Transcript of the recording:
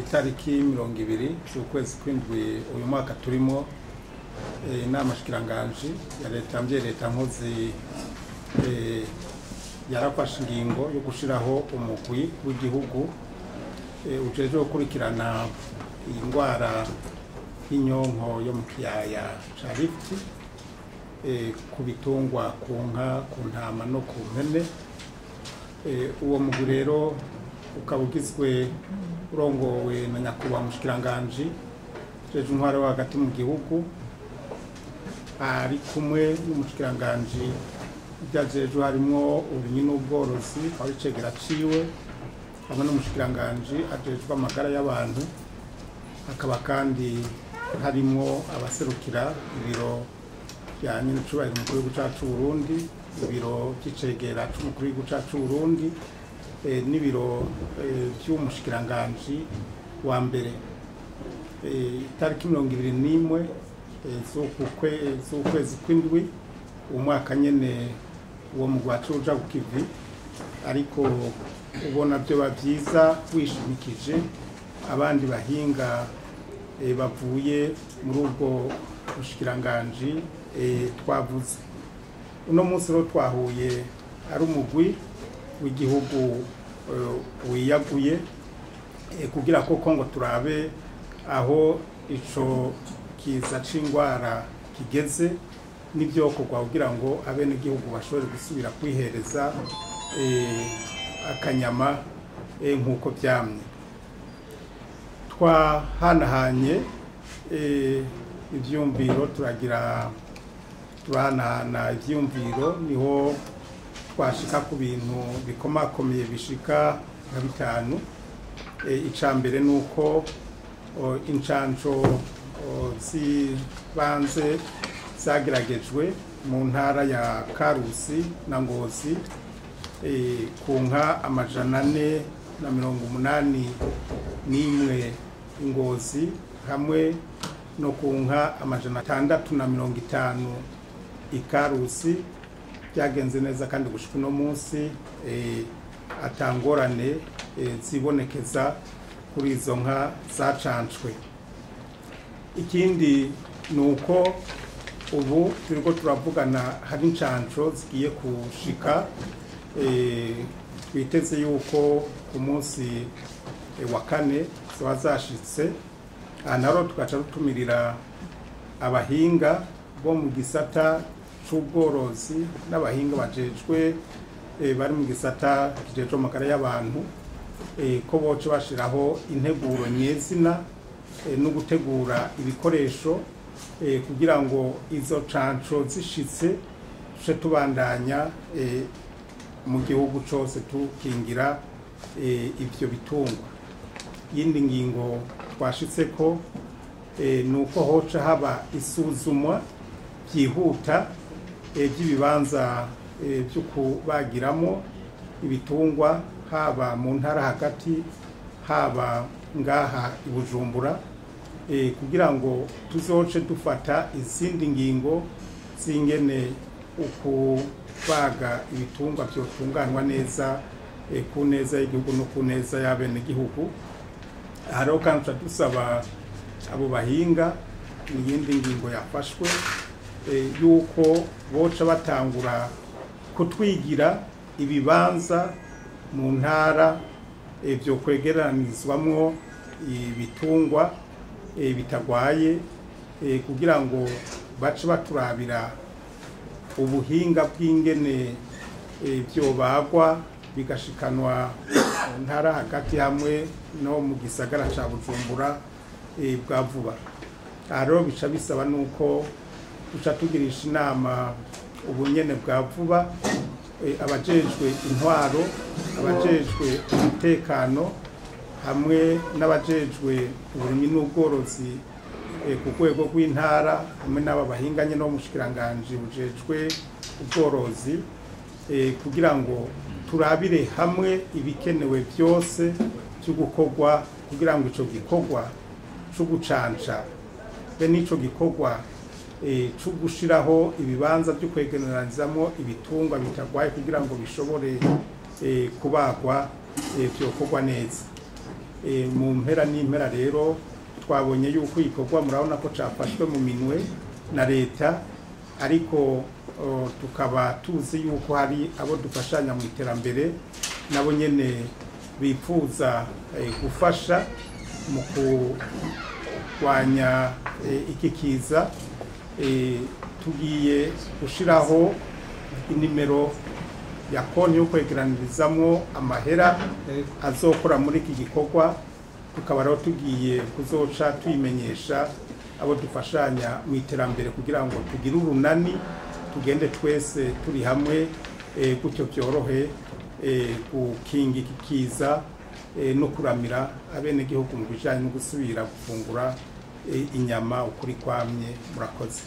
itariki 20 z'ukwezi kw'indwi uyu mwaka turimo inama shikiranganji ya leta nkozi yarafashe ingingo yo gushiraho umugwi w'igihugu ujeje gukurikirana indwara y'inyonko yo mu kiyaya ca Rift ku bitungwa, ku nka, ku ntama no ku mpene. Uwo mugwi rero ukaba ugizwe urongowe na nyakubahwa mushikiranganji jeje intwaro hagati mu gihugu, ari kumwe n'umushikiranganji byajeje harimo uburimyi n'ubworozi aho icegera ciwe, hamwe n'umushikiranganji ajejwe amagara y'abantu, hakaba kandi harimo abaserukira ibiro bya nyir'icubahiro umukuru w'igihugu cacu Burundi, ibiro by'icegera c'umukuru w'igihugu cacu Burundi, n'ibiro by'umushikiranganji wa mbere. Itariki 21 z'ukwezi kw'indwi umwaka nyene uwo mugwi wacu uja ku kivi, ariko ubona byo bavyiza wishimikije abandi bahinga bavuye muri ubwo bushikiranganji twavuze. Uno munsi rero twahuye ari umugwi w'igihugu wiyaguye kugira koko ngo turabe aho ico kiza c'ingwara kigeze n'ivyokorwa kugira ngo abene igihugu bashobore gusubira kwihereza akanyama nk'uko vyamye. Twahanahanye ivyumviro, turahanahana ivyumviro, niho twashika ku bintu bikomakomeye bishika nka bitanu. Ica mbere nuko incanco zibanze zageragejwe mu ntara ya Karusi na Ngozi ku nka 481 Ngozi, hamwe no ku nka 650 Ikarusi. Byagenze neza kandi gushika uno munsi atangorane zibonekeza kuri izo nka zacancwe. Ikindi nuko ubu turiko turavugana hari incanco zigiye kushika, twiteze yuko ku munsi wa kane ziba zashitse. Naro tugaca rutumirira abahinga bo mu gisata c'ubworozi n'abahinga bajejwe bari mu gisata kijejwe amagara y'abantu, ko boce bashiraho integuro nyezina no gutegura ibikoresho kugira ngo izo canco zishitse tuce tubandanya mu gihugu cose tukingira ivyo bitungwa. Yindi ngingo twashitseko nuko hoca haba isuzumwa byihuta by'ibibanza byo kubagiramo ibitungwa, haba mu ntara hagati, haba ngaha i Bujumbura, kugira ngo tuzoce dufata izindi ngingo zingene ukubaga ibitungwa byotunganywa neza ku neza y'igihugu no ku neza y'abene gihugu. Hariho kandi dusaba abo bahinga, n'iyindi ngingo yafashwe yuko boca batangura kutwigira ibibanza mu ntara byo kwegeranizwamwo ibitungwa bitagwaye, kugira ngo bace baturabira ubuhinga bw'ingene vyobagwa bigashikanwa mu ntara hagati hamwe no mu gisagara ca Bujumbura bwa vuba. Rero bica bisaba nuko tuca tugirisha inama ubunyene bwa vuba abajejwe intwaro, abajejwe umutekano, hamwe n'abajejwe uburimyi n'ubworozi ku rwego rw'intara, hamwe n'aba bahinganye no mushikiranganji bujejwe ubworozi, kugira ngo turabire hamwe ibikenewe byose cyo gukorwa kugira ngo ico gikorwa cyo gucanca be n'ico gikorwa cyo gushiraho ibibanza byo kwegeneranizamo ibitungwa bitagwaye kugira ngo bishobore kubagwa byokorwa neza. mu mpera n'impera rero twabonye yuko igikorwa murabona ko cyafashwe mu minwe na leta, ariko tukaba tuzi yuko hari abo dufashanya mu iterambere nabo nyene bifuza gufasha mu kurwanya iki kiza. Tugiye gushiraho inimero ya konti yo kwegeranirizamwo amahera azokora muri iki gikorwa, tukaba rero tugiye kuzoca tuyimenyesha abo dufashanya mu iterambere kugira ngo tugire urunani tugende twese turi hamwe, gutyo byorohe gukinga iki kiza no kuramira abenegihugu mu bijanye no gusubira gufungura inyama ukuri kwamye. Murakoze.